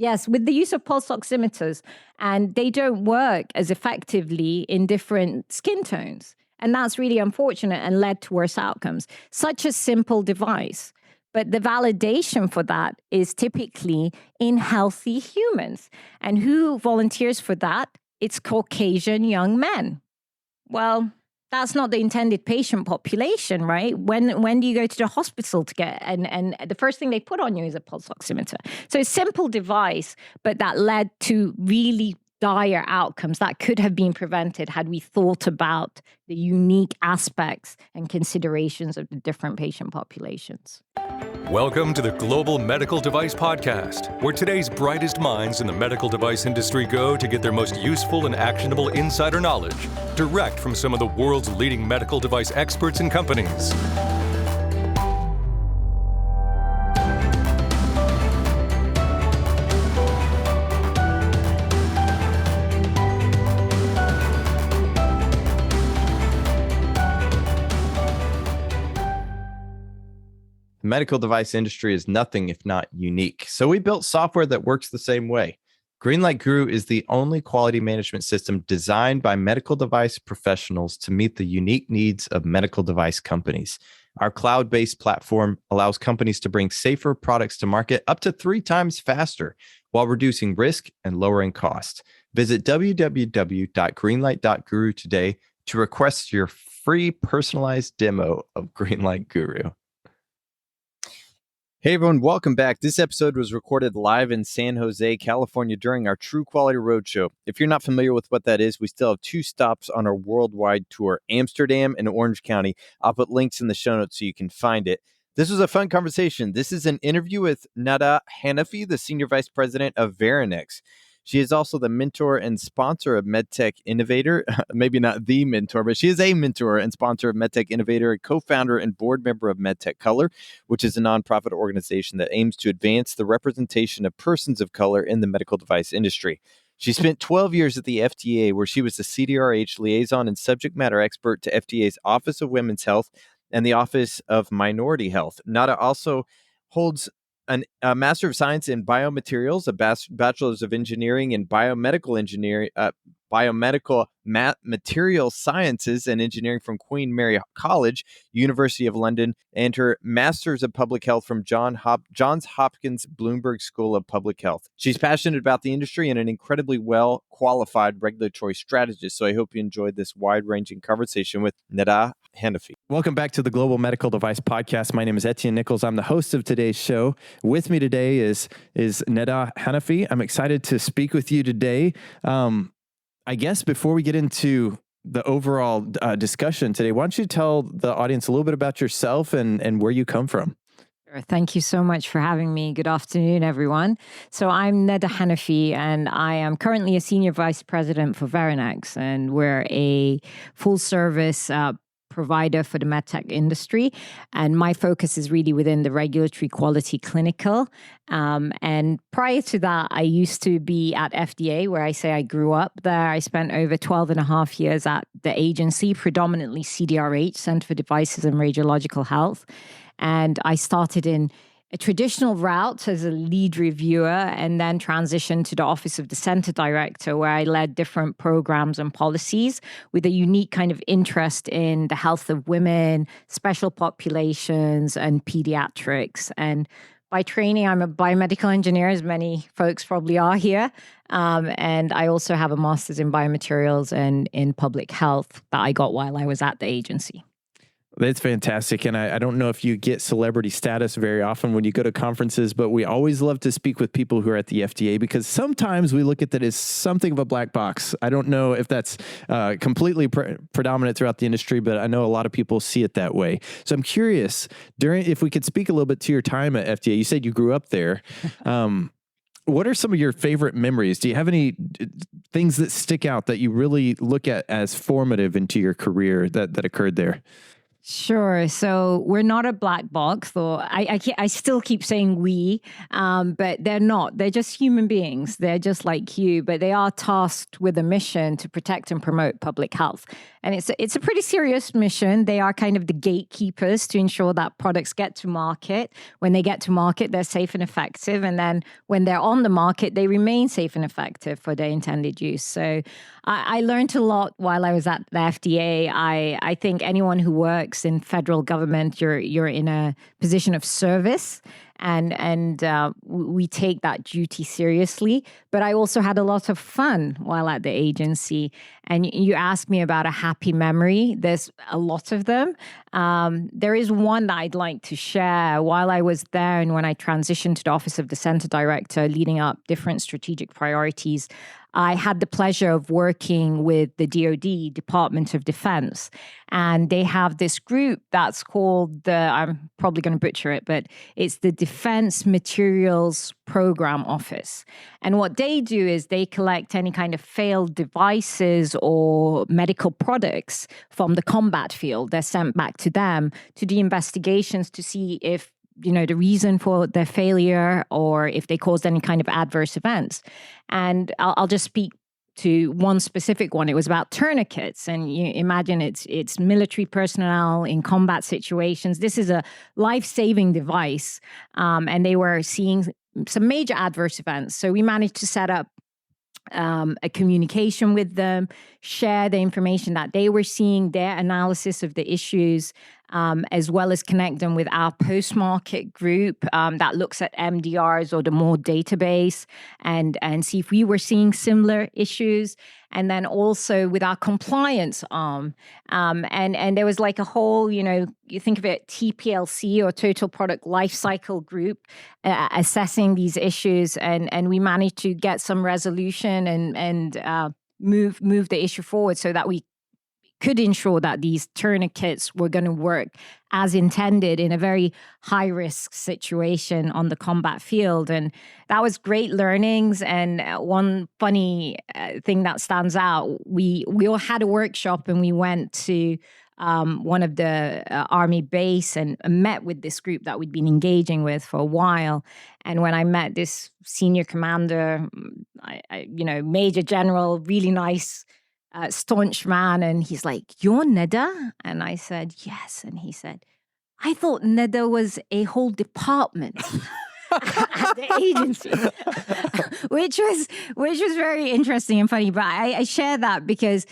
Yes, with the use of pulse oximeters, and they don't work as effectively in different skin tones. And that's really unfortunate and led to worse outcomes. Such a simple device. But the validation for that is typically in healthy humans. And who volunteers for that? It's Caucasian young men. Well, that's not the intended patient population, right? When do you go to the hospital to get, and the first thing they put on you is a pulse oximeter. So a simple device, but that led to really dire outcomes that could have been prevented had we thought about the unique aspects and considerations of the different patient populations. Welcome to the Global Medical Device Podcast, where today's brightest minds in the medical device industry go to get their most useful and actionable insider knowledge, direct from some of the world's leading medical device experts and companies. The medical device industry is nothing if not unique. So we built software that works the same way. Greenlight Guru is the only quality management system designed by medical device professionals to meet the unique needs of medical device companies. Our cloud-based platform allows companies to bring safer products to market up to 3 times faster while reducing risk and lowering cost. Visit www.greenlight.guru today to request your free personalized demo of Greenlight Guru. Hey everyone, welcome back. This episode was recorded live in San Jose, California during our True Quality Roadshow. If you're not familiar with what that is, we still have 2 stops on our worldwide tour, Amsterdam and Orange County. I'll put links in the show notes so you can find it. This was a fun conversation. This is an interview with Nada Hanafi, the Senior Vice President of Veranex. She is also the mentor and sponsor of MedTech Innovator. Maybe not the mentor, but she is a mentor and sponsor of MedTech Innovator, a co-founder and board member of MedTech Color, which is a nonprofit organization that aims to advance the representation of persons of color in the medical device industry. She spent 12 years at the FDA, where she was the CDRH liaison and subject matter expert to FDA's Office of Women's Health and the Office of Minority Health. Nada also holds a Master of Science in Biomaterials, a Bachelor's of Engineering in Biomedical Engineering, Material Sciences and Engineering from Queen Mary College, University of London, and her Master's of Public Health from Johns Hopkins Bloomberg School of Public Health. She's passionate about the industry and an incredibly well-qualified regulatory strategist, so I hope you enjoyed this wide-ranging conversation with Nada Hanafi. Welcome back to the Global Medical Device Podcast. My name is Etienne Nichols. I'm the host of today's show. With me today is Nada Hanafi. I'm excited to speak with you today. I guess before we get into the overall discussion today, why don't you tell the audience a little bit about yourself and where you come from? Thank you so much for having me. Good afternoon, everyone. So I'm Nada Hanafi, and I am currently a Senior Vice President for Veranex, and we're a full-service provider for the MedTech industry. And my focus is really within the regulatory quality clinical. And prior to that, I used to be at FDA, where I say I grew up there. I spent over 12 and a half years at the agency, predominantly CDRH, Center for Devices and Radiological Health. And I started in a traditional route as a lead reviewer and then transitioned to the Office of the Center Director, where I led different programs and policies with a unique kind of interest in the health of women, special populations, and pediatrics. And by training, I'm a biomedical engineer, as many folks probably are here. And I also have a master's in biomaterials and in public health that I got while I was at the agency. That's fantastic. And I don't know if you get celebrity status very often when you go to conferences, but we always love to speak with people who are at the FDA because sometimes we look at that as something of a black box. I don't know if that's completely predominant throughout the industry, but I know a lot of people see it that way. So I'm curious, if we could speak a little bit to your time at FDA. You said you grew up there. What are some of your favorite memories? Do you have any things that stick out that you really look at as formative into your career that occurred there? Sure. So we're not a black box, or I still keep saying we, but they're not. They're just human beings. They're just like you, but they are tasked with a mission to protect and promote public health. And it's a pretty serious mission. They are kind of the gatekeepers to ensure that products get to market. When they get to market, they're safe and effective. And then when they're on the market, they remain safe and effective for their intended use. So I learned a lot while I was at the FDA. I think anyone who works in federal government, you're in a position of service, and we take that duty seriously. But I also had a lot of fun while at the agency. And you asked me about a happy memory. There's a lot of them. There is one that I'd like to share. While I was there and when I transitioned to the office of the center director, leading up different strategic priorities, I had the pleasure of working with the DoD, Department of Defense, and they have this group that's called I'm probably going to butcher it, but it's the Defense Materials Program Office. And what they do is they collect any kind of failed devices or medical products from the combat field. They're sent back to them to do investigations to see if the reason for their failure or if they caused any kind of adverse events. And I'll just speak to one specific one. It was about tourniquets. And you imagine it's military personnel in combat situations. This is a life-saving device. And they were seeing some major adverse events. So we managed to set up a communication with them, share the information that they were seeing, their analysis of the issues, as well as connect them with our post-market group that looks at MDRs or the more database and see if we were seeing similar issues. And then also with our compliance arm. And there was like a whole, you think of it, TPLC or Total Product Lifecycle Group assessing these issues. And we managed to get some resolution and move the issue forward so that we could ensure that these tourniquets were going to work as intended in a very high-risk situation on the combat field. And that was great learnings. And one funny thing that stands out, we all had a workshop and we went to one of the Army base and met with this group that we'd been engaging with for a while. And when I met this senior commander, Major General, really nice, staunch man, and he's like, "You're Nada?" And I said, "Yes." And he said, "I thought Nada was a whole department at the agency," which was very interesting and funny. But I share that because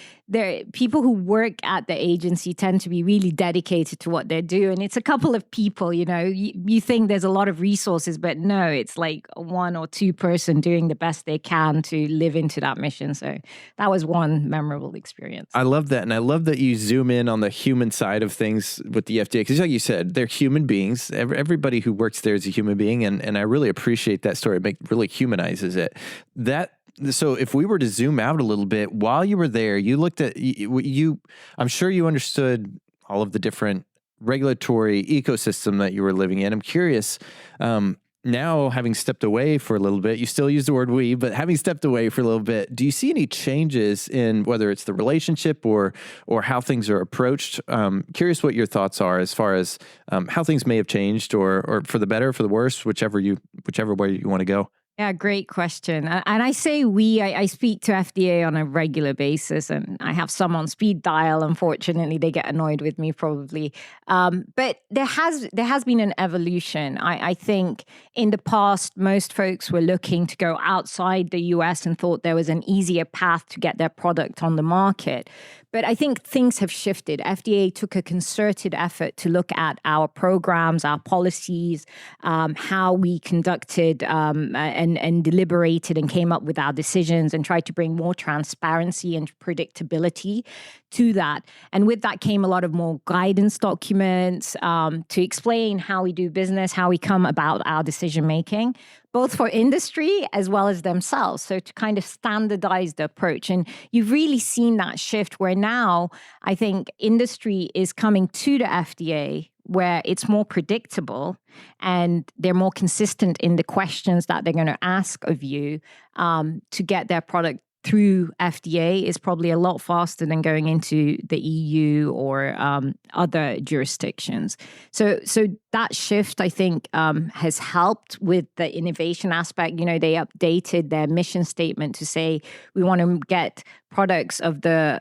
people who work at the agency tend to be really dedicated to what they do. And it's a couple of people, you think there's a lot of resources, but no, it's like one or two person doing the best they can to live into that mission. So that was one memorable experience. I love that. And I love that you zoom in on the human side of things with the FDA. Because like you said, they're human beings. Everybody who works there is a human being. And I really appreciate that story. It really humanizes it. So if we were to zoom out a little bit, while you were there, you looked at I'm sure you understood all of the different regulatory ecosystem that you were living in. I'm curious, now having stepped away for a little bit, you still use the word we, but having stepped away for a little bit, do you see any changes in whether it's the relationship or how things are approached? Curious what your thoughts are as far as how things may have changed or for the better, for the worse, whichever way you want to go. Yeah, great question. And I say I speak to FDA on a regular basis, and I have some on speed dial. Unfortunately, they get annoyed with me probably. But there has been an evolution. I think in the past, most folks were looking to go outside the US and thought there was an easier path to get their product on the market. But I think things have shifted. FDA took a concerted effort to look at our programs, our policies, how we conducted and deliberated and came up with our decisions and tried to bring more transparency and predictability to that. And with that came a lot of more guidance documents to explain how we do business, how we come about our decision making, both for industry as well as themselves. So to kind of standardize the approach. And you've really seen that shift where now I think industry is coming to the FDA where it's more predictable and they're more consistent in the questions that they're going to ask of you to get their product through FDA is probably a lot faster than going into the EU or other jurisdictions. So that shift, I think, has helped with the innovation aspect. They updated their mission statement to say we want to get products of the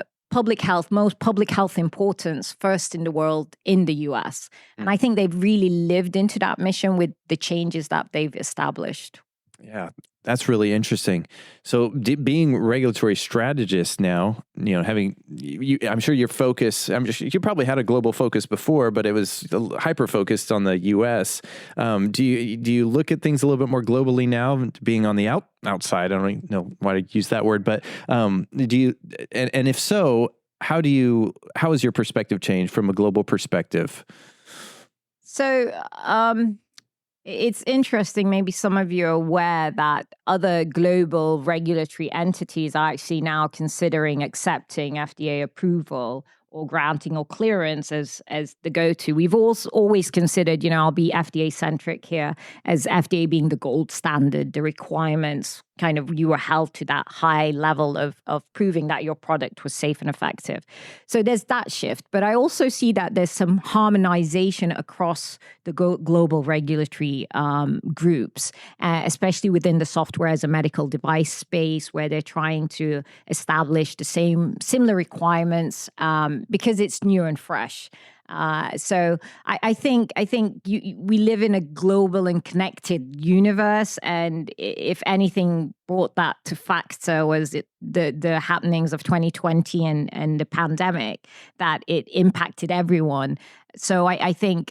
most public health importance first in the world in the US. And I think they've really lived into that mission with the changes that they've established. Yeah, that's really interesting. So being regulatory strategist now, having, I'm sure your focus, you probably had a global focus before, but it was hyper-focused on the U.S. Do you look at things a little bit more globally now, being on the outside? I don't know why to use that word, but do you, and if so, how has your perspective changed from a global perspective? So, it's interesting, maybe some of you are aware that other global regulatory entities are actually now considering accepting FDA approval or granting or clearance as the go-to. We've always considered, I'll be FDA-centric here, as FDA being the gold standard, the requirements, kind of you were held to that high level of proving that your product was safe and effective. So there's that shift. But I also see that there's some harmonization across the global regulatory groups, especially within the software as a medical device space, where they're trying to establish the similar requirements because it's new and fresh. So I think we live in a global and connected universe, and if anything brought that to factor was the happenings of 2020 and the pandemic, that it impacted everyone. So I think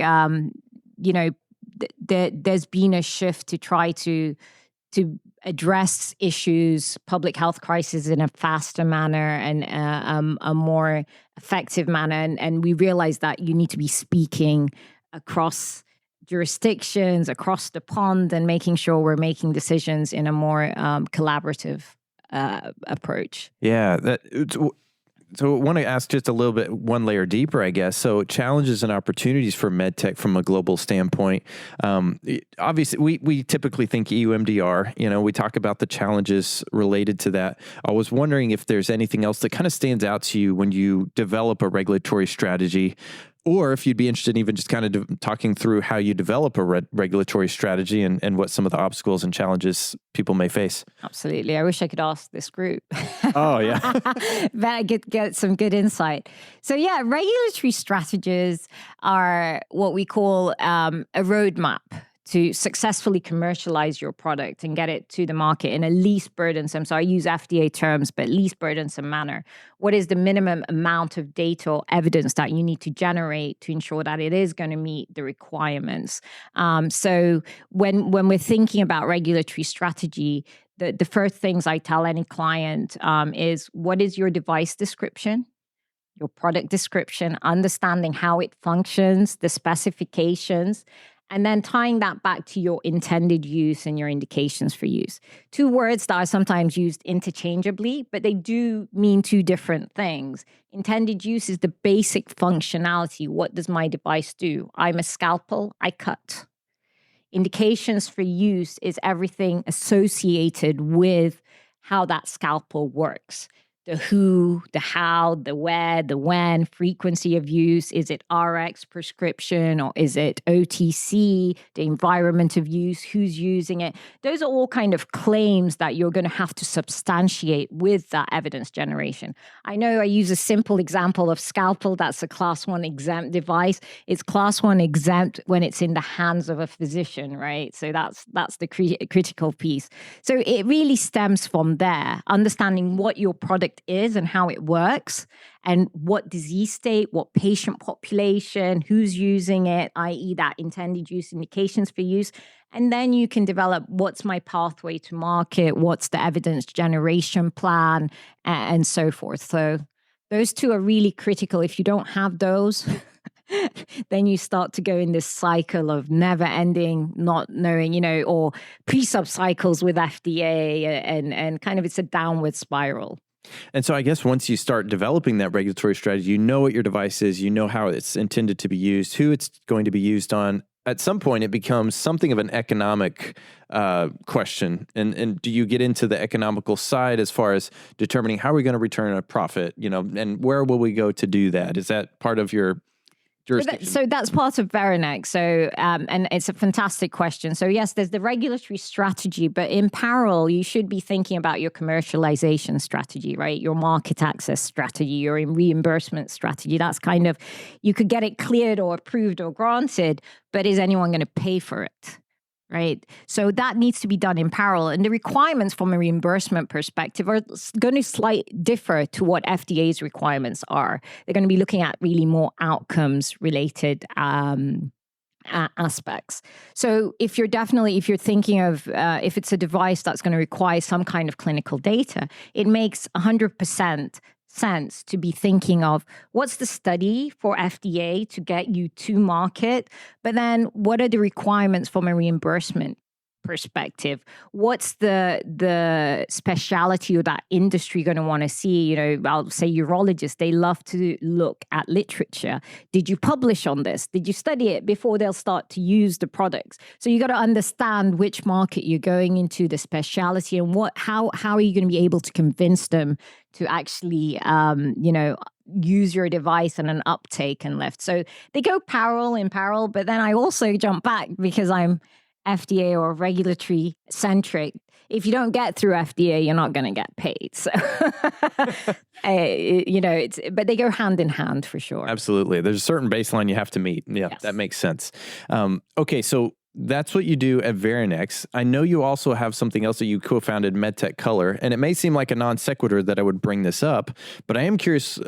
there's been a shift to try to address issues, public health crises in a faster manner and a more effective manner. And we realize that you need to be speaking across jurisdictions, across the pond, and making sure we're making decisions in a more collaborative approach. Yeah, so I want to ask just a little bit, one layer deeper, I guess. So challenges and opportunities for MedTech from a global standpoint. Obviously, we typically think EU MDR. We talk about the challenges related to that. I was wondering if there's anything else that kind of stands out to you when you develop a regulatory strategy, or if you'd be interested in even just kind of talking through how you develop a regulatory strategy and what some of the obstacles and challenges people may face. Absolutely. I wish I could ask this group. Oh, yeah. But I get some good insight. So yeah, regulatory strategies are what we call a roadmap to successfully commercialize your product and get it to the market in a least burdensome, so I use FDA terms, but least burdensome manner. What is the minimum amount of data or evidence that you need to generate to ensure that it is going to meet the requirements? So when we're thinking about regulatory strategy, the first things I tell any client is, what is your device description? Your product description, understanding how it functions, the specifications, and then tying that back to your intended use and your indications for use. Two words that are sometimes used interchangeably, but they do mean two different things. Intended use is the basic functionality. What does my device do? I'm a scalpel, I cut. Indications for use is everything associated with how that scalpel works. The who, the how, the where, the when, frequency of use. Is it RX prescription or is it OTC? The environment of use, who's using it. Those are all kind of claims that you're going to have to substantiate with that evidence generation. I know I use a simple example of scalpel. That's a class 1 exempt device. It's class 1 exempt when it's in the hands of a physician, right? So that's the critical piece. So it really stems from there, understanding what your product is and how it works, and what disease state, what patient population, who's using it, i.e. that intended use, indications for use. And then you can develop, what's my pathway to market, what's the evidence generation plan, and so forth. So those two are really critical. If you don't have those, then you start to go in this cycle of never ending, not knowing, or pre-sub cycles with FDA, and kind of it's a downward spiral. And so I guess once you start developing that regulatory strategy, you know what your device is, you know how it's intended to be used, who it's going to be used on, at some point it becomes something of an economic question. And do you get into the economical side as far as determining how are we going to return a profit, and where will we go to do that? Is that part of your jurisdiction? So that's part of Veranex. So, and it's a fantastic question. So yes, there's the regulatory strategy, but in parallel, you should be thinking about your commercialization strategy, right? Your market access strategy, your reimbursement strategy. That's kind of, you could get it cleared or approved or granted, but is anyone going to pay for it? Right. So that needs to be done in parallel. And the requirements from a reimbursement perspective are going to slightly differ to what FDA's requirements are. They're going to be looking at really more outcomes related aspects. So if you're thinking of, if it's a device that's going to require some kind of clinical data, it makes 100% sense to be thinking of what's the study for FDA to get you to market, but then what are the requirements from a reimbursement perspective? What's the specialty of that industry going to want to see? I'll say urologists, they love to look at literature. Did you publish on this? Did you study it before they'll start to use the products? So you got to understand which market you're going into, the specialty, and how are you going to be able to convince them to actually use your device and an uptake and lift. So they go in parallel, but then I also jump back because I'm FDA or regulatory centric. If you don't get through FDA, you're not going to get paid. So, but they go hand in hand for sure. Absolutely. There's a certain baseline you have to meet. Yeah, yes. That makes sense. Okay, so that's what you do at Veranex. I know you also have something else that you co-founded, MedTech Color, and it may seem like a non sequitur that I would bring this up, but I am curious.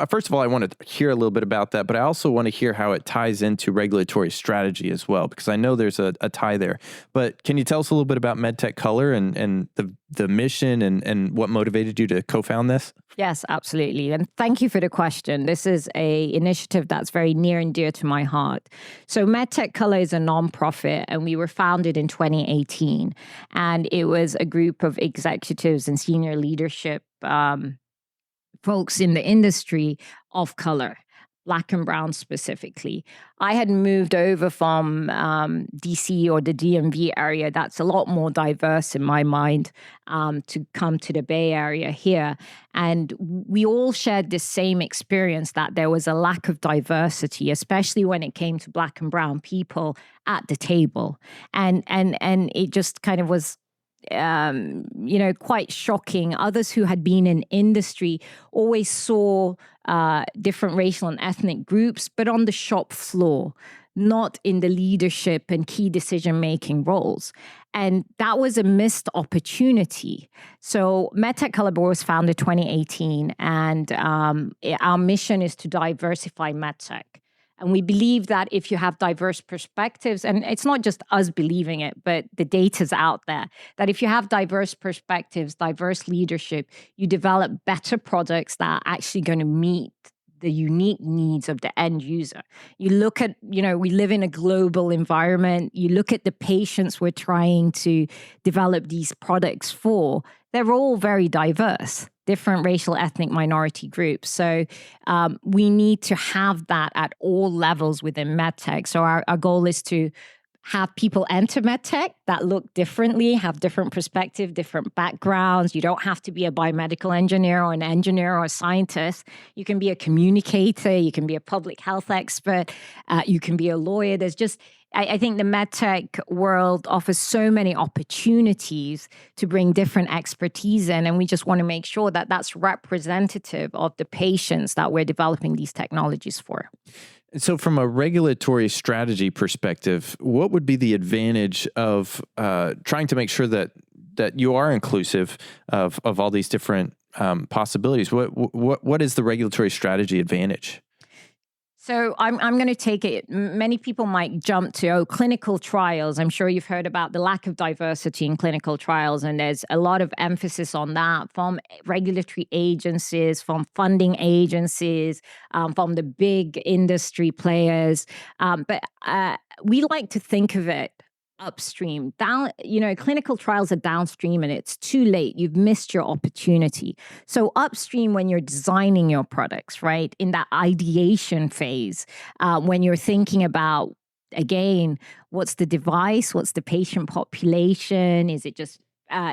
First of all, I want to hear a little bit about that, but I also want to hear how it ties into regulatory strategy as well, because I know there's a tie there. But can you tell us a little bit about MedTech Color and the mission and what motivated you to co-found this? Yes, absolutely. And thank you for the question. This is an initiative that's very near and dear to my heart. So MedTech Color is a nonprofit, and we were founded in 2018. And it was a group of executives and senior leadership folks in the industry of color, Black and brown specifically. I had moved over from DC or the DMV area. That's a lot more diverse in my mind, to come to the Bay Area here. And we all shared the same experience that there was a lack of diversity, especially when it came to Black and brown people at the table. And it just kind of was quite shocking. Others who had been in industry always saw different racial and ethnic groups, but on the shop floor, not in the leadership and key decision-making roles. And that was a missed opportunity. So MedTech Color was founded 2018, and our mission is to diversify MedTech. And we believe that if you have diverse perspectives, and it's not just us believing it, but the data's out there, that if you have diverse perspectives, diverse leadership, you develop better products that are actually going to meet the unique needs of the end user. You look at, we live in a global environment. You look at the patients we're trying to develop these products for, they're all very diverse, different racial, ethnic, minority groups. So we need to have that at all levels within MedTech. So our goal is to have people enter MedTech that look differently, have different perspective, different backgrounds. You don't have to be a biomedical engineer or an engineer or a scientist. You can be a communicator. You can be a public health expert. You can be a lawyer. There's just, I think the MedTech world offers so many opportunities to bring different expertise in, and we just want to make sure that that's representative of the patients that we're developing these technologies for. So from a regulatory strategy perspective, what would be the advantage of trying to make sure that you are inclusive of all these different possibilities? What is the regulatory strategy advantage? So I'm going to take it. Many people might jump to, clinical trials. I'm sure you've heard about the lack of diversity in clinical trials, and there's a lot of emphasis on that from regulatory agencies, from funding agencies, from the big industry players. But we like to think of it upstream. Clinical trials are downstream and it's too late. You've missed your opportunity. So upstream, when you're designing your products, right, in that ideation phase, when you're thinking about again, what's the device? What's the patient population? Is it just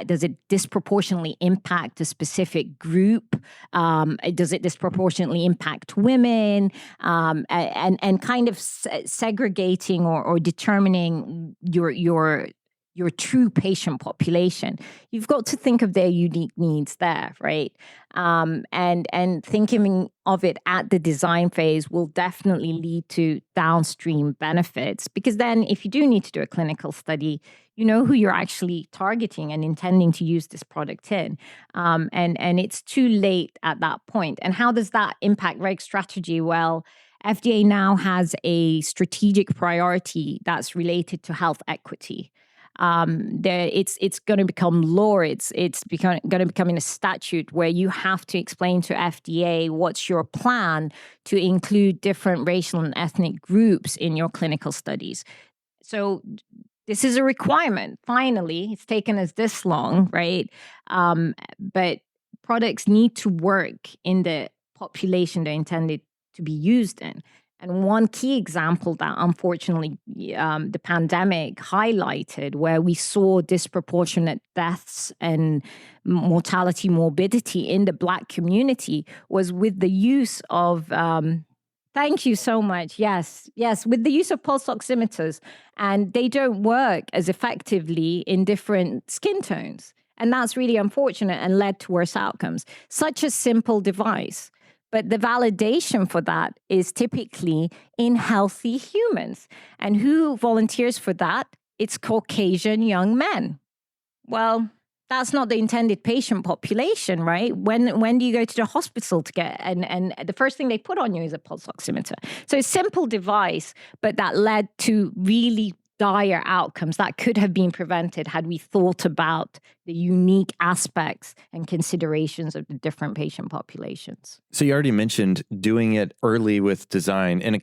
does it disproportionately impact a specific group? Does it disproportionately impact women? And kind of segregating or determining your true patient population. You've got to think of their unique needs there, right? And thinking of it at the design phase will definitely lead to downstream benefits, because then if you do need to do a clinical study, you know who you're actually targeting and intending to use this product in. And it's too late at that point. And how does that impact reg strategy? Well, FDA now has a strategic priority that's related to health equity. It's going to become law. It's going to become in a statute where you have to explain to FDA what's your plan to include different racial and ethnic groups in your clinical studies. So this is a requirement. Finally, it's taken us this long, right? But products need to work in the population they're intended to be used in. And one key example that unfortunately the pandemic highlighted, where we saw disproportionate deaths and mortality, morbidity in the Black community, was with the use of thank you so much. Yes, with the use of pulse oximeters. And they don't work as effectively in different skin tones. And that's really unfortunate and led to worse outcomes. Such a simple device. But the validation for that is typically in healthy humans. And who volunteers for that? It's Caucasian young men. Well, that's not the intended patient population, right? When do you go to the hospital to get, and the first thing they put on you is a pulse oximeter. So a simple device, but that led to really dire outcomes that could have been prevented had we thought about the unique aspects and considerations of the different patient populations. So you already mentioned doing it early with design, and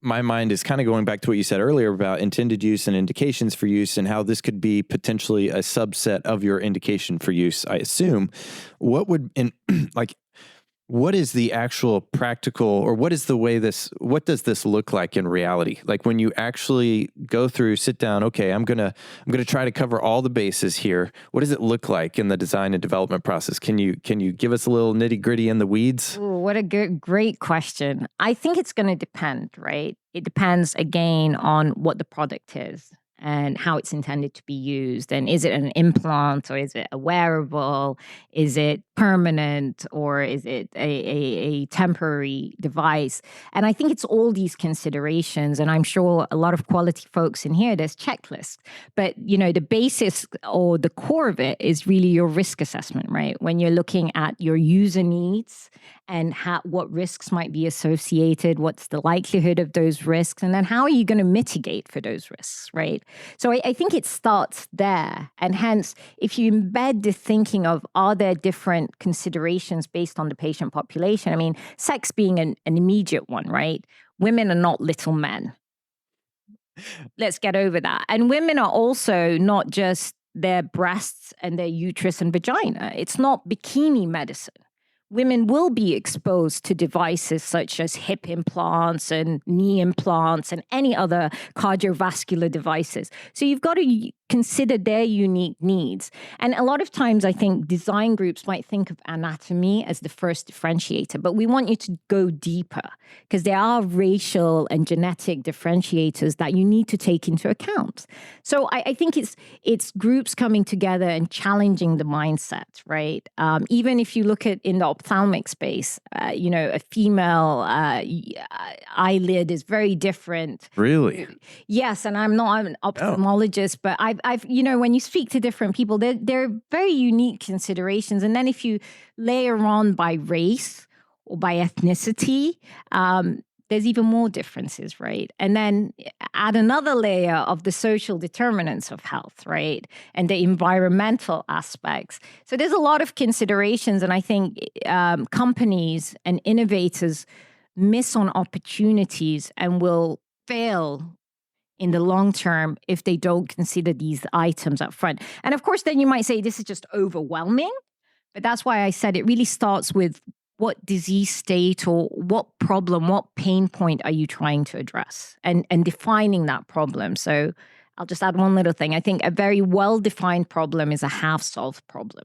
my mind is kind of going back to what you said earlier about intended use and indications for use, and how this could be potentially a subset of your indication for use, I assume. What is the actual practical, or what does this look like in reality? Like when you actually go through, sit down, okay, I'm going to try to cover all the bases here. What does it look like in the design and development process? Can you give us a little nitty gritty in the weeds? Ooh, what a great question. I think it's going to depend, right? It depends again on what the product is and how it's intended to be used. And is it an implant, or is it a wearable? Is it permanent, or is it a temporary device? And I think it's all these considerations. And I'm sure a lot of quality folks in here, there's checklists. But, the basis or the core of it is really your risk assessment, right? When you're looking at your user needs and what risks might be associated, what's the likelihood of those risks, and then how are you going to mitigate for those risks, right? So I think it starts there. And hence, if you embed the thinking of, are there different considerations based on the patient population? I mean, sex being an immediate one, right? Women are not little men. Let's get over that. And women are also not just their breasts and their uterus and vagina. It's not bikini medicine. Women will be exposed to devices such as hip implants and knee implants and any other cardiovascular devices. So you've got to consider their unique needs. And a lot of times I think design groups might think of anatomy as the first differentiator, but we want you to go deeper because there are racial and genetic differentiators that you need to take into account. So I think it's groups coming together and challenging the mindset, right? Even if you look at in the ophthalmic space, a female eyelid is very different. Really? Yes, and I'm not an ophthalmologist, but I've when you speak to different people, they're very unique considerations. And then if you layer on by race or by ethnicity, there's even more differences, right? And then add another layer of the social determinants of health, right? And the environmental aspects. So there's a lot of considerations. And I think companies and innovators miss on opportunities and will fail in the long term if they don't consider these items up front. And of course, then you might say this is just overwhelming. But that's why I said it really starts with what disease state or what problem, what pain point are you trying to address, and defining that problem. So I'll just add one little thing. I think a very well-defined problem is a half-solved problem.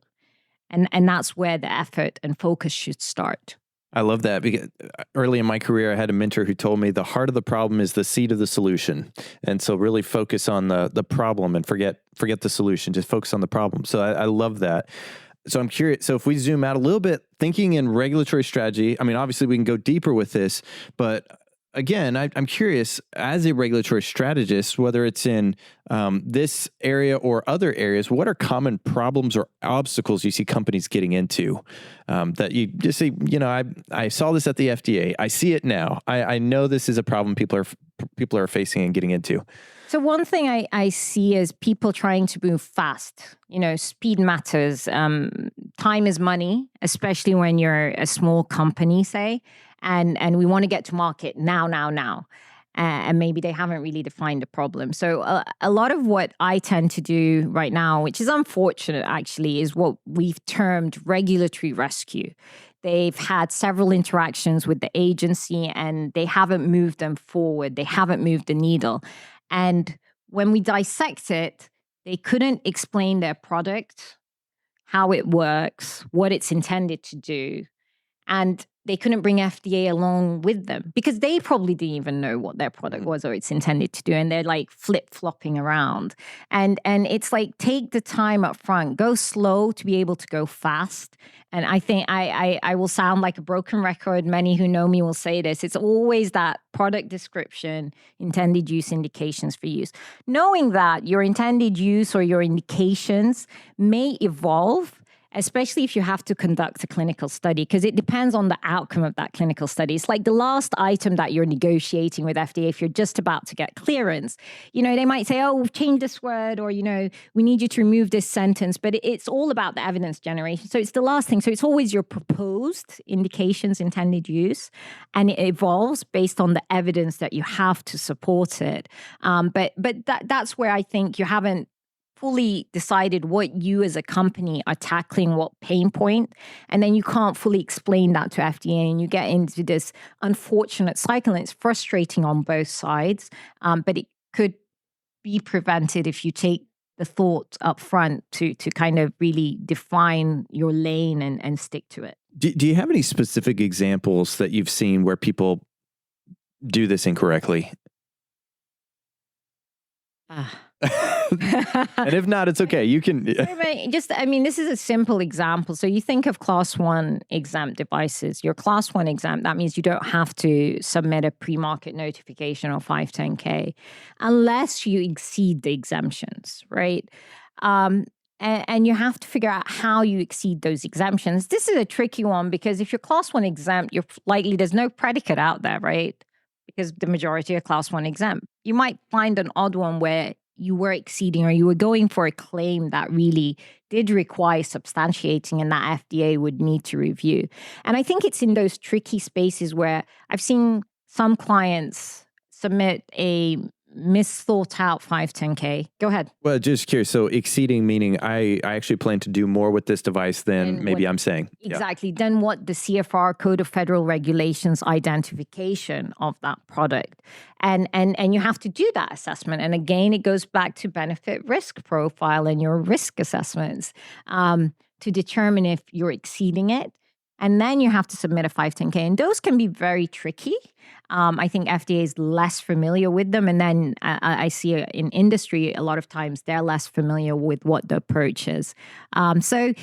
And that's where the effort and focus should start. I love that, because early in my career, I had a mentor who told me the heart of the problem is the seed of the solution. And so really focus on the problem and forget the solution, just focus on the problem. So I love that. So I'm curious. So if we zoom out a little bit, thinking in regulatory strategy, I mean, obviously we can go deeper with this, but again, I'm curious, as a regulatory strategist, whether it's in this area or other areas, what are common problems or obstacles you see companies getting into that you just say, I saw this at the FDA. I see it now. I know this is a problem people are facing and getting into. So one thing I see is people trying to move fast. Speed matters. Time is money, especially when you're a small company, say. And we want to get to market now. And maybe they haven't really defined the problem. So a lot of what I tend to do right now, which is unfortunate actually, is what we've termed regulatory rescue. They've had several interactions with the agency and they haven't moved them forward. They haven't moved the needle. And when we dissect it, they couldn't explain their product, how it works, what it's intended to do. And they couldn't bring FDA along with them because they probably didn't even know what their product was or it's intended to do. And they're like flip-flopping around. And it's like, take the time up front, go slow to be able to go fast. And I think I will sound like a broken record. Many who know me will say this. It's always that product description, intended use, indications for use. Knowing that your intended use or your indications may evolve, especially if you have to conduct a clinical study, because it depends on the outcome of that clinical study. It's like the last item that you're negotiating with FDA, if you're just about to get clearance, they might say, oh, we've changed this word, or, we need you to remove this sentence, but it's all about the evidence generation. So it's the last thing. So it's always your proposed indications, intended use, and it evolves based on the evidence that you have to support it. But that's where I think you haven't fully decided what you as a company are tackling, what pain point, and then you can't fully explain that to FDA, and you get into this unfortunate cycle, and it's frustrating on both sides, but it could be prevented if you take the thought up front to kind of really define your lane and stick to it. Do you have any specific examples that you've seen where people do this incorrectly? And if not, it's okay. You can this is a simple example. So you think of class 1 exempt devices. Your class 1 exempt, that means you don't have to submit a pre-market notification or 510K unless you exceed the exemptions, right? And you have to figure out how you exceed those exemptions. This is a tricky one because if you're class 1 exempt, there's no predicate out there, right? Because the majority are class 1 exempt. You might find an odd one where you were exceeding or you were going for a claim that really did require substantiating and that FDA would need to review. And I think it's in those tricky spaces where I've seen some clients submit a misthought out 510K. Go ahead. Well, just curious. So exceeding meaning I actually plan to do more with this device than maybe I'm saying. Exactly. Then what the CFR Code of Federal Regulations identification of that product. And you have to do that assessment. And again, it goes back to benefit risk profile and your risk assessments to determine if you're exceeding it. And then you have to submit a 510K. And those can be very tricky. I think FDA is less familiar with them. And then I see in industry, a lot of times they're less familiar with what the approach is. So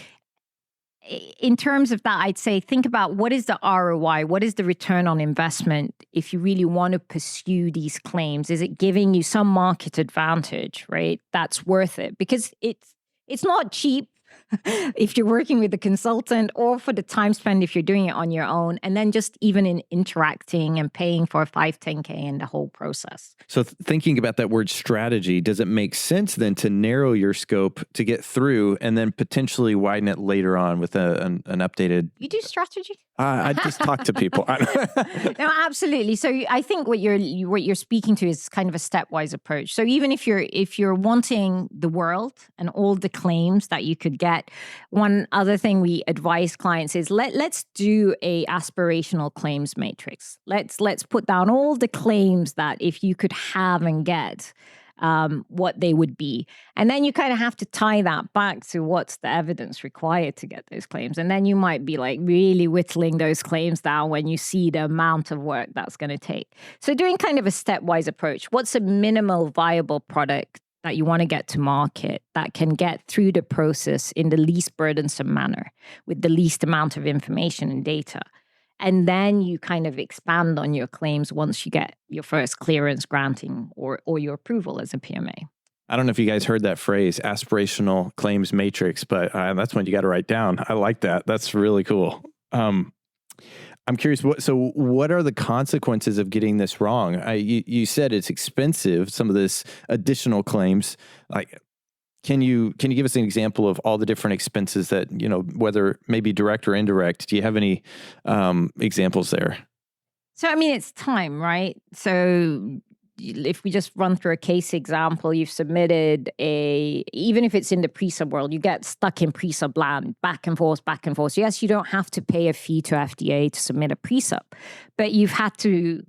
in terms of that, I'd say think about what is the ROI? What is the return on investment if you really want to pursue these claims? Is it giving you some market advantage, right? That's worth it because it's not cheap. If you're working with a consultant or for the time spent if you're doing it on your own, and then just even in interacting and paying for a 510K and the whole process. So thinking about that word strategy, does it make sense then to narrow your scope to get through and then potentially widen it later on with an updated... You do strategy? I just talk to people. No, absolutely. So I think what you're speaking to is kind of a stepwise approach. So even if you're wanting the world and all the claims that you could get. One other thing we advise clients is let's do a aspirational claims matrix. Let's put down all the claims that if you could have and get, what they would be. And then you kind of have to tie that back to what's the evidence required to get those claims. And then you might be like really whittling those claims down when you see the amount of work that's going to take. So doing kind of a stepwise approach. What's a minimal viable product that you want to get to market that can get through the process in the least burdensome manner with the least amount of information and data? And then you kind of expand on your claims once you get your first clearance granting or your approval as a PMA. I don't know if you guys heard that phrase, aspirational claims matrix, but that's one you got to write down. I like that. That's really cool. I'm curious, what are the consequences of getting this wrong? You said it's expensive, some of this additional claims. Like, Can you give us an example of all the different expenses that, whether maybe direct or indirect? Do you have any examples there? So, I mean, it's time, right? So if we just run through a case example, you've submitted even if it's in the pre-sub world, you get stuck in pre-sub land, back and forth. Yes, you don't have to pay a fee to FDA to submit a pre-sub, but you've had to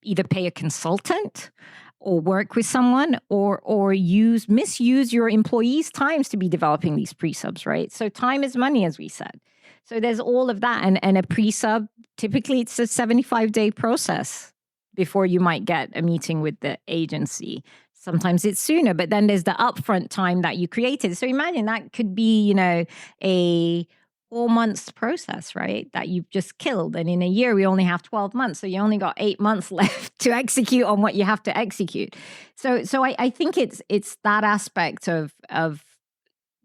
either pay a consultant or work with someone or misuse your employees' times to be developing these pre-subs, right? So time is money, as we said. So there's all of that. And a pre-sub, typically it's a 75-day process before you might get a meeting with the agency. Sometimes it's sooner, but then there's the upfront time that you created. So imagine that could be, a 4 months process, right? That you've just killed. And in a year, we only have 12 months. So you only got 8 months left to execute on what you have to execute. So I think it's that aspect of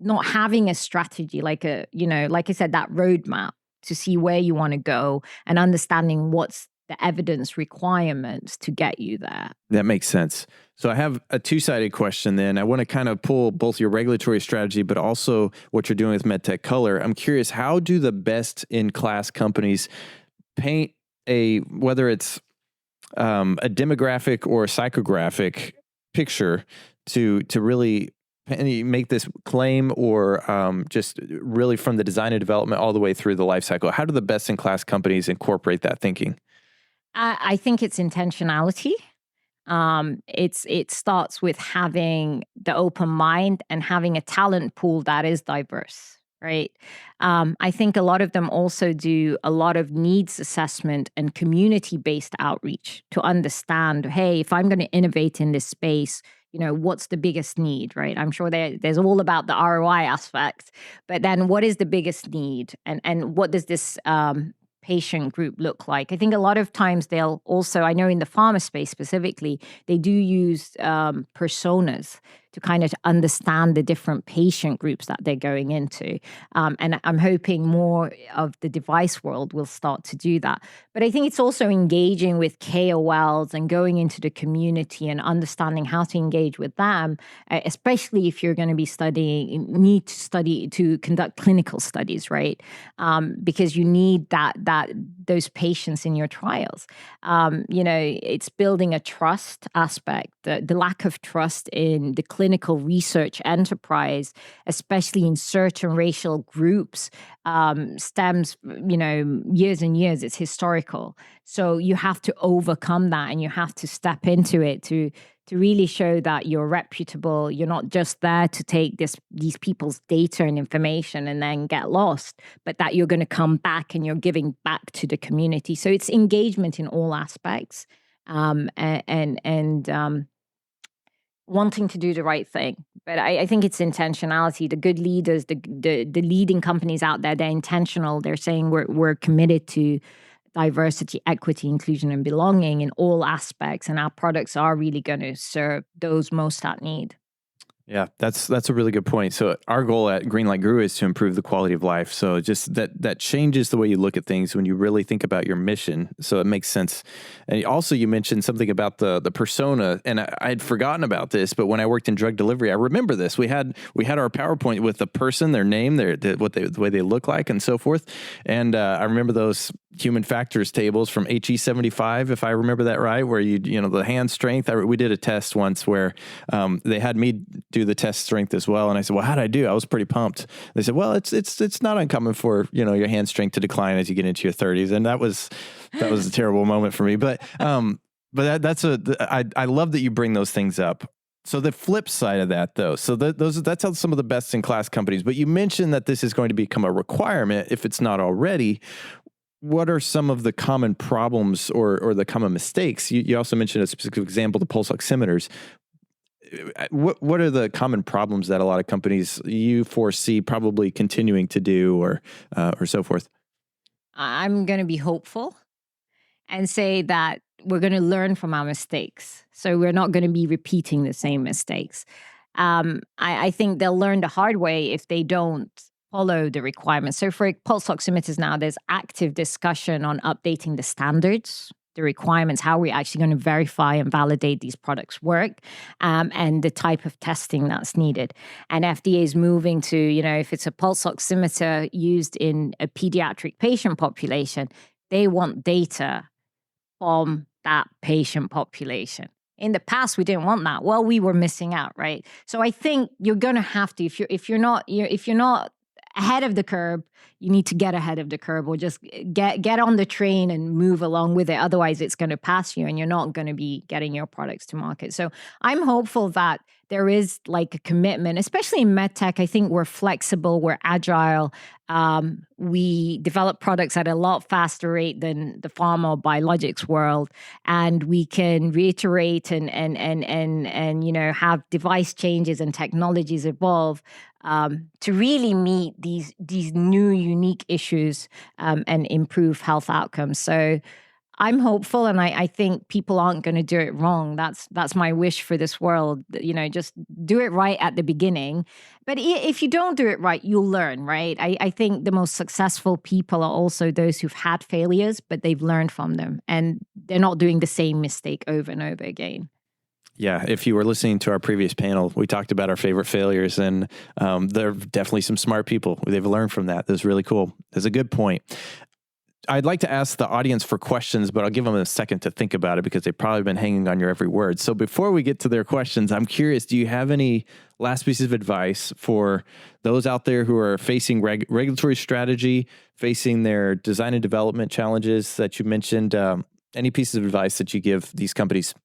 not having a strategy, like I said, that roadmap to see where you want to go and understanding what's the evidence requirements to get you there. That makes sense. So I have a two-sided question then. I want to kind of pull both your regulatory strategy, but also what you're doing with MedTech Color. I'm curious, how do the best-in-class companies paint whether it's a demographic or a psychographic picture to really make this claim or just really from the design and development all the way through the life cycle? How do the best-in-class companies incorporate that thinking? I think it's intentionality. It starts with having the open mind and having a talent pool that is diverse, right? I think a lot of them also do a lot of needs assessment and community-based outreach to understand, hey, if I'm going to innovate in this space, what's the biggest need, right? I'm sure there's all about the ROI aspect, but then what is the biggest need and what does this patient group look like? I think a lot of times they'll also, I know in the pharma space specifically, they do use personas to kind of understand the different patient groups that they're going into. And I'm hoping more of the device world will start to do that. But I think it's also engaging with KOLs and going into the community and understanding how to engage with them, especially if you're going to be need to study to conduct clinical studies, right? Because you need those patients in your trials. It's building a trust aspect. The lack of trust in the clinical research enterprise, especially in certain racial groups, stems, years and years. It's historical. So you have to overcome that and you have to step into it to really show that you're reputable. You're not just there to take these people's data and information and then get lost, but that you're going to come back and you're giving back to the community. So it's engagement in all aspects, and wanting to do the right thing. But I think it's intentionality. The good leaders, the leading companies out there, they're intentional. They're saying we're committed to diversity, equity, inclusion, and belonging in all aspects. And our products are really going to serve those most at need. Yeah, that's a really good point. So our goal at Greenlight Guru is to improve the quality of life. So just that changes the way you look at things when you really think about your mission. So it makes sense. And also you mentioned something about the persona, and I had forgotten about this, but when I worked in drug delivery, I remember this. We had our PowerPoint with the person, their name, the way they look like, and so forth. And I remember those human factors tables from HE75, if I remember that right, where the hand strength. We did a test once where they had me do the test strength as well. And I said, well, how'd I do? I was pretty pumped. They said, well, it's not uncommon for, your hand strength to decline as you get into your 30s. And that was a terrible moment for me. But I love that you bring those things up. So the flip side of that, though, that's how some of the best in class companies, but you mentioned that this is going to become a requirement if it's not already. What are some of the common problems or the common mistakes? You also mentioned a specific example, the pulse oximeters. What are the common problems that a lot of companies you foresee probably continuing to do or so forth? I'm going to be hopeful and say that we're going to learn from our mistakes. So we're not going to be repeating the same mistakes. I think they'll learn the hard way if they don't follow the requirements. So for pulse oximeters now, there's active discussion on updating the standards, the requirements, how we're actually going to verify and validate these products work, and the type of testing that's needed. And FDA is moving to, if it's a pulse oximeter used in a pediatric patient population, they want data from that patient population. In the past, we didn't want that. Well, we were missing out, right? So I think you're going to have to, if you're not ahead of the curve, you need to get ahead of the curve, or just get on the train and move along with it. Otherwise, it's going to pass you and you're not going to be getting your products to market. So I'm hopeful that there is like a commitment, especially in MedTech. I think we're flexible, we're agile. We develop products at a lot faster rate than the pharma or biologics world, and we can reiterate and have device changes and technologies evolve to really meet these new unique issues and improve health outcomes. So I'm hopeful, and I think people aren't going to do it wrong. That's my wish for this world. Just do it right at the beginning. But if you don't do it right, you'll learn, right? I think the most successful people are also those who've had failures, but they've learned from them, and they're not doing the same mistake over and over again. Yeah, if you were listening to our previous panel, we talked about our favorite failures, and there are definitely some smart people. They've learned from that. That's really cool. That's a good point. I'd like to ask the audience for questions, but I'll give them a second to think about it because they've probably been hanging on your every word. So before we get to their questions, I'm curious, do you have any last pieces of advice for those out there who are facing regulatory strategy, facing their design and development challenges that you mentioned? Any pieces of advice that you give these companies?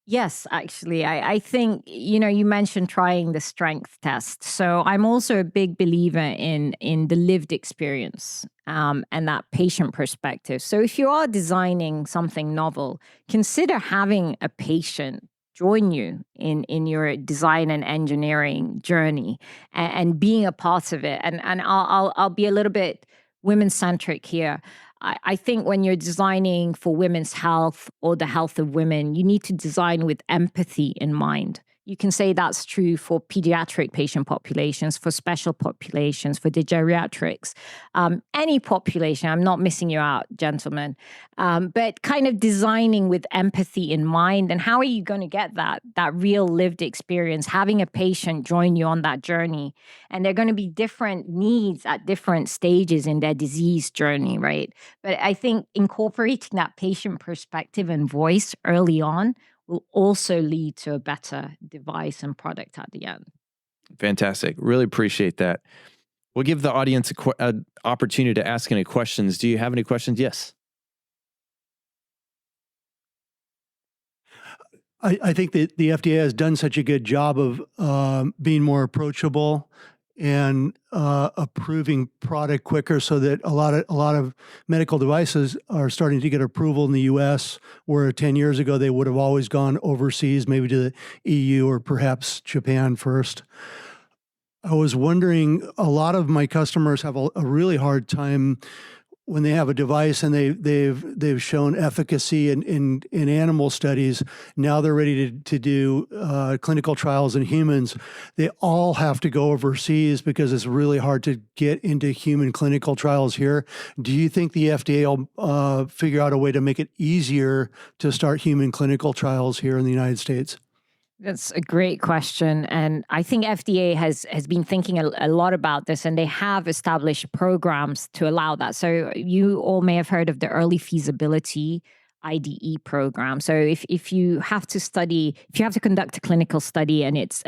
Yes, actually, I think, you mentioned trying the strength test. So I'm also a big believer in the lived experience and that patient perspective. So if you are designing something novel, consider having a patient join you in your design and engineering journey and being a part of it. And I'll be a little bit women-centric here. I think when you're designing for women's health or the health of women, you need to design with empathy in mind. You can say that's true for pediatric patient populations, for special populations, for the geriatrics, any population. I'm not missing you out, gentlemen. But kind of designing with empathy in mind. And how are you going to get that real lived experience, having a patient join you on that journey? And there are going to be different needs at different stages in their disease journey, right? But I think incorporating that patient perspective and voice early on will also lead to a better device and product at the end. Fantastic. Really appreciate that. We'll give the audience an opportunity to ask any questions. Do you have any questions? Yes. I think that the FDA has done such a good job of being more approachable and approving product quicker, so that a lot of medical devices are starting to get approval in the U.S., where 10 years ago they would have always gone overseas, maybe to the EU or perhaps Japan first. I was wondering, a lot of my customers have a really hard time when they have a device and they've shown efficacy in animal studies. Now they're ready to do clinical trials in humans. They all have to go overseas because it's really hard to get into human clinical trials here. Do you think the FDA will figure out a way to make it easier to start human clinical trials here in the United States? That's a great question. And I think FDA has been thinking a lot about this, and they have established programs to allow that. So you all may have heard of the early feasibility IDE program. So if you have to study, if you have to conduct a clinical study and it's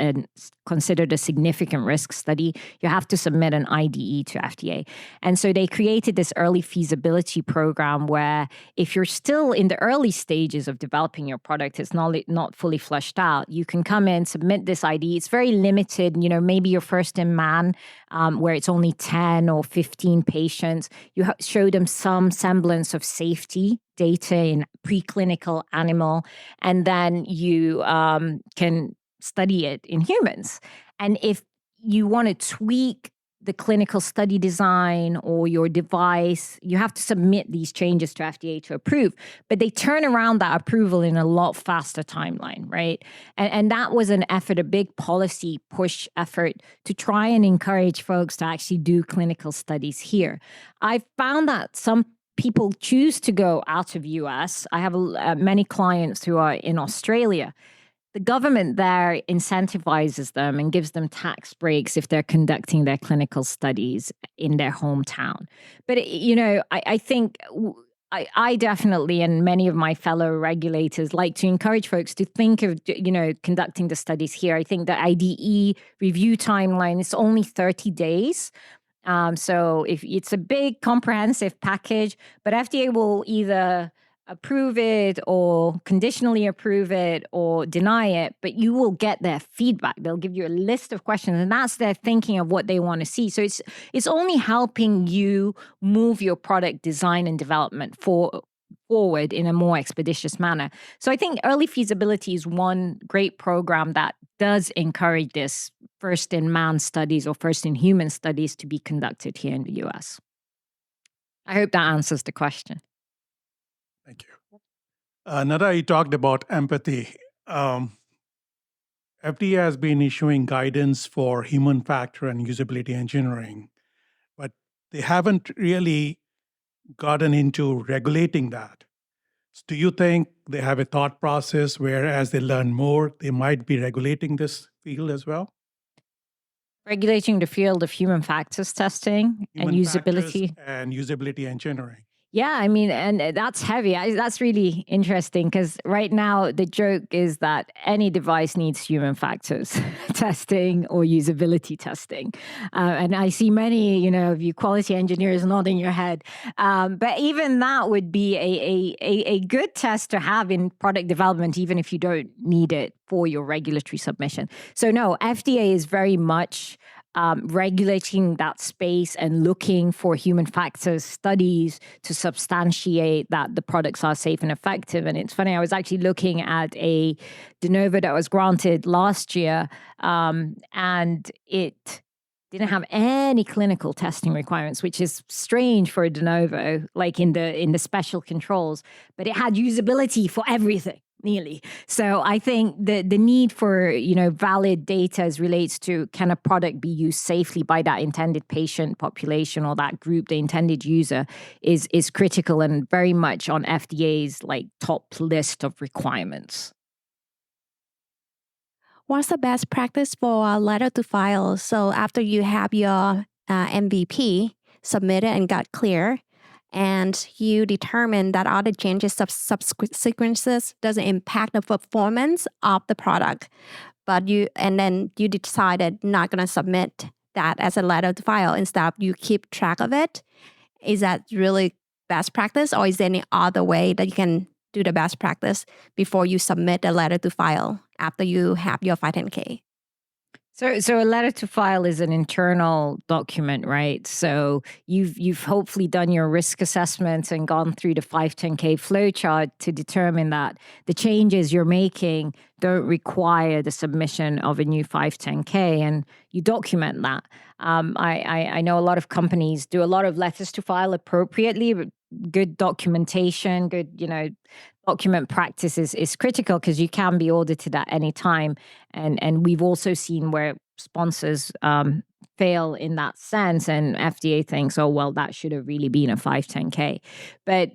considered a significant risk study, you have to submit an IDE to FDA. And so they created this early feasibility program where if you're still in the early stages of developing your product, it's not fully fleshed out, you can come in, submit this IDE. It's very limited, maybe you're first in man, where it's only 10 or 15 patients. You show them some semblance of safety data in preclinical animal, and then you can study it in humans. And if you want to tweak the clinical study design or your device, you have to submit these changes to FDA to approve. But they turn around that approval in a lot faster timeline, right? And that was an effort, a big policy push effort to try and encourage folks to actually do clinical studies here. I found that some people choose to go out of US. I have many clients who are in Australia. The government there incentivizes them and gives them tax breaks if they're conducting their clinical studies in their hometown. But, I think I definitely, and many of my fellow regulators, like to encourage folks to think of, conducting the studies here. I think the IDE review timeline is only 30 days. So if it's a big comprehensive package, but FDA will either approve it or conditionally approve it or deny it, but you will get their feedback. They'll give you a list of questions, and that's their thinking of what they want to see. So it's only helping you move your product design and development forward in a more expeditious manner. So I think early feasibility is one great program that does encourage this first in man studies or first in human studies to be conducted here in the US. I hope that answers the question. Thank you. Nada, you talked about empathy. FDA has been issuing guidance for human factor and usability engineering, but they haven't really gotten into regulating that. So do you think they have a thought process where as they learn more, they might be regulating this field as well? Regulating the field of human factors testing and usability. And usability engineering. Yeah, I mean, and that's heavy. That's really interesting because right now the joke is that any device needs human factors testing or usability testing. And I see many, of you quality engineers nodding your head. But even that would be a good test to have in product development, even if you don't need it for your regulatory submission. So no, FDA is very much regulating that space and looking for human factors studies to substantiate that the products are safe and effective. And it's funny, I was actually looking at a de novo that was granted last year, and it didn't have any clinical testing requirements, which is strange for a de novo, like in the special controls, but it had usability for everything. Nearly. So I think the need for, valid data as relates to can a product be used safely by that intended patient population or that group, the intended user, is critical and very much on FDA's top list of requirements. What's the best practice for a letter to file? So after you have your MVP submitted and got clear, and you determine that all the changes sequences doesn't impact the performance of the product, but then you decided not going to submit that as a letter to file. Instead, you keep track of it. Is that really best practice, or is there any other way that you can do the best practice before you submit a letter to file after you have your 510K? So a letter to file is an internal document, right? So you've hopefully done your risk assessment and gone through the 510K flowchart to determine that the changes you're making don't require the submission of a new 510K, and you document that. I know a lot of companies do a lot of letters to file appropriately, but good documentation, good, document practice is critical because you can be audited at any time. And we've also seen where sponsors fail in that sense. And FDA thinks, oh, well, that should have really been a 510K. But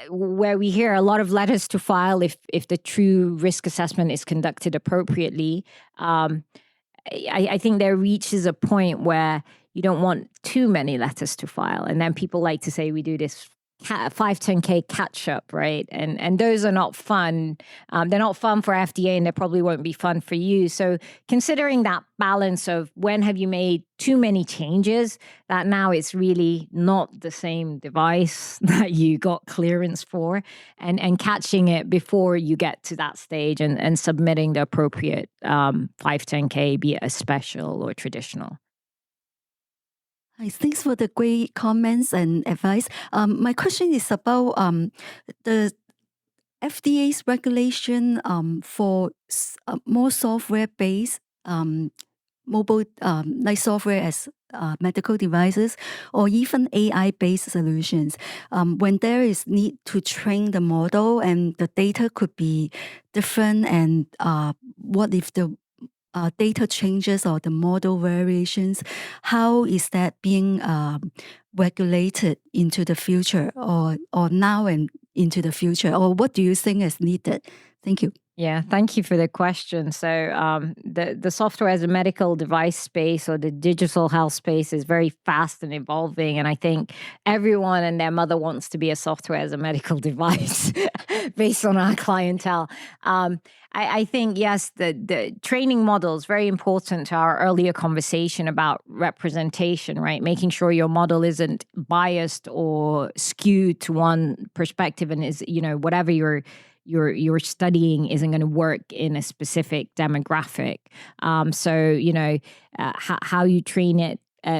where we hear a lot of letters to file if the true risk assessment is conducted appropriately, I think there reaches a point where you don't want too many letters to file. And then people like to say we do this 510K catch up, right? And those are not fun. They're not fun for FDA, and they probably won't be fun for you. So considering that balance of when have you made too many changes that now it's really not the same device that you got clearance for, and catching it before you get to that stage and submitting the appropriate 510K, be it a special or traditional. Hi, thanks for the great comments and advice. My question is about the FDA's regulation for more software-based mobile like software as medical devices or even AI-based solutions. When there is need to train the model and the data could be different, and what if the data changes or the model variations, how is that being regulated into the future or now and into the future? Or what do you think is needed? Thank you. Yeah, thank you for the question. So the software as a medical device space or the digital health space is very fast and evolving. And I think everyone and their mother wants to be a software as a medical device based on our clientele. I think, yes, the training model is very important to our earlier conversation about representation, right? Making sure your model isn't biased or skewed to one perspective and is, whatever you're studying isn't going to work in a specific demographic. How you train it.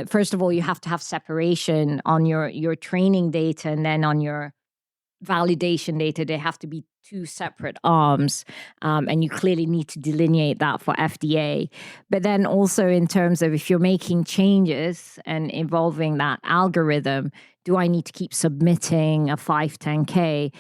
First of all, you have to have separation on your training data, and then on your validation data, they have to be two separate arms. And you clearly need to delineate that for FDA. But then also in terms of if you're making changes and evolving that algorithm, do I need to keep submitting a 510K?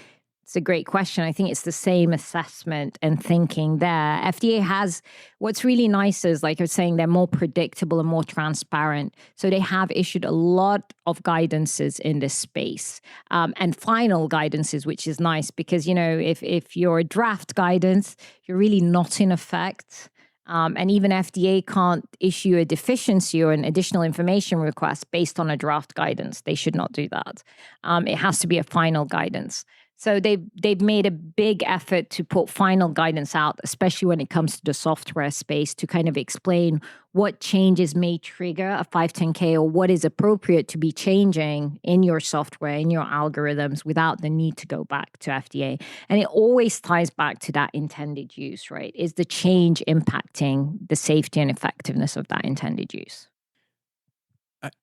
It's a great question. I think it's the same assessment and thinking there. FDA has, what's really nice is, like I was saying, they're more predictable and more transparent. So they have issued a lot of guidances in this space, and final guidances, which is nice because, if you're a draft guidance, you're really not in effect. And even FDA can't issue a deficiency or an additional information request based on a draft guidance. They should not do that. It has to be a final guidance. So they've made a big effort to put final guidance out, especially when it comes to the software space, to kind of explain what changes may trigger a 510K or what is appropriate to be changing in your software, in your algorithms, without the need to go back to FDA. And it always ties back to that intended use, right? Is the change impacting the safety and effectiveness of that intended use?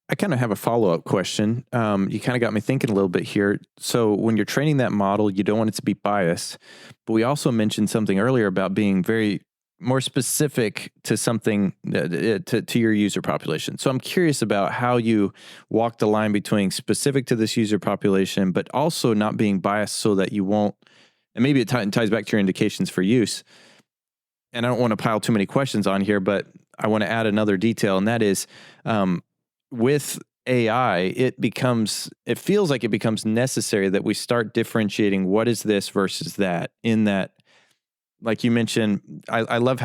I kind of have a follow-up question. You kind of got me thinking a little bit here. So when you're training that model, you don't want it to be biased. But we also mentioned something earlier about being very more specific to something, to your user population. So I'm curious about how you walk the line between specific to this user population, but also not being biased so that you won't, and maybe it ties back to your indications for use. And I don't want to pile too many questions on here, but I want to add another detail, and that is, with AI, it feels like it becomes necessary that we start differentiating what is this versus that, in that, like you mentioned, I love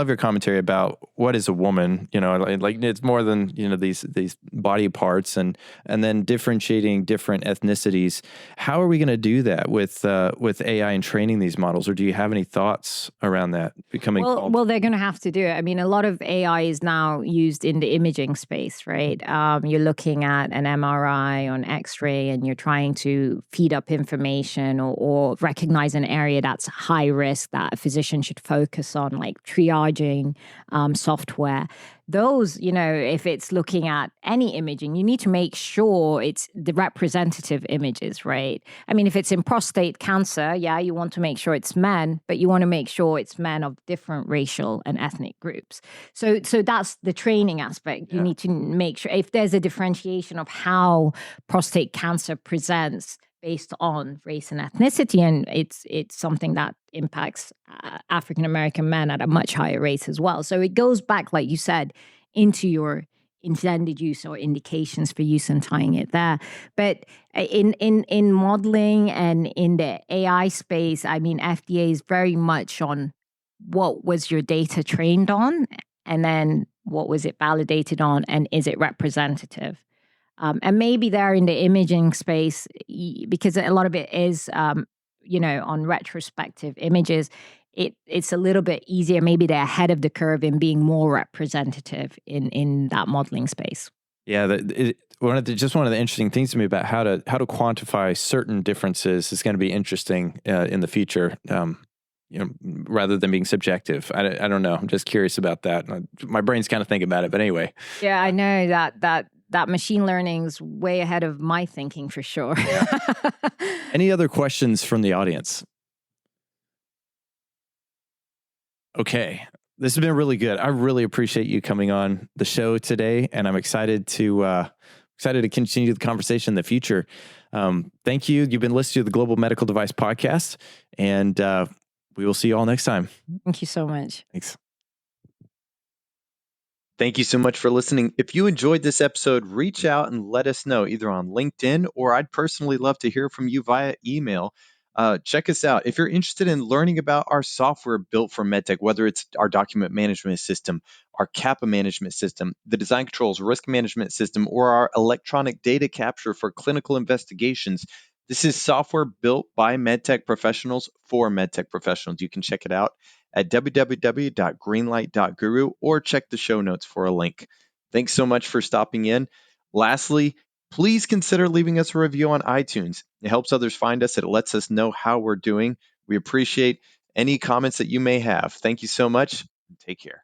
your commentary about what is a woman, like it's more than, these body parts and then differentiating different ethnicities. How are we going to do that with AI and training these models? Or do you have any thoughts around that becoming? Well, they're going to have to do it. I mean, a lot of AI is now used in the imaging space, right? You're looking at an MRI on X-ray and you're trying to feed up information or recognize an area that's high risk that a physician should focus on, like triaging software. Those, if it's looking at any imaging, you need to make sure it's the representative images, right? I mean, if it's in prostate cancer, yeah, you want to make sure it's men, but you want to make sure it's men of different racial and ethnic groups. So that's the training aspect. You need to make sure if there's a differentiation of how prostate cancer presents based on race and ethnicity, and it's something that impacts African American men at a much higher rate as well. So it goes back, like you said, into your intended use or indications for use and tying it there. But in modeling and in the AI space, I mean, FDA is very much on what was your data trained on, and then what was it validated on, and is it representative? And maybe they're in the imaging space because a lot of it is, on retrospective images. It's a little bit easier. Maybe they're ahead of the curve in being more representative in that modeling space. Yeah, one of the interesting things to me about how to quantify certain differences is going to be interesting in the future. Rather than being subjective. I don't know. I'm just curious about that. My brain's kind of thinking about it, but anyway. Yeah, I know that machine learning's way ahead of my thinking for sure. Any other questions from the audience? Okay. This has been really good. I really appreciate you coming on the show today, and I'm excited to continue the conversation in the future. Thank you. You've been listening to the Global Medical Device Podcast, and we will see you all next time. Thank you so much. Thanks. Thank you so much for listening. If you enjoyed this episode, reach out and let us know either on LinkedIn, or I'd personally love to hear from you via email. Check us out. If you're interested in learning about our software built for MedTech, whether it's our document management system, our CAPA management system, the design controls risk management system, or our electronic data capture for clinical investigations, this is software built by MedTech professionals for MedTech professionals. You can check it out at www.greenlight.guru or check the show notes for a link. Thanks so much for stopping in. Lastly, please consider leaving us a review on iTunes. It helps others find us. It lets us know how we're doing. We appreciate any comments that you may have. Thank you so much. Take care.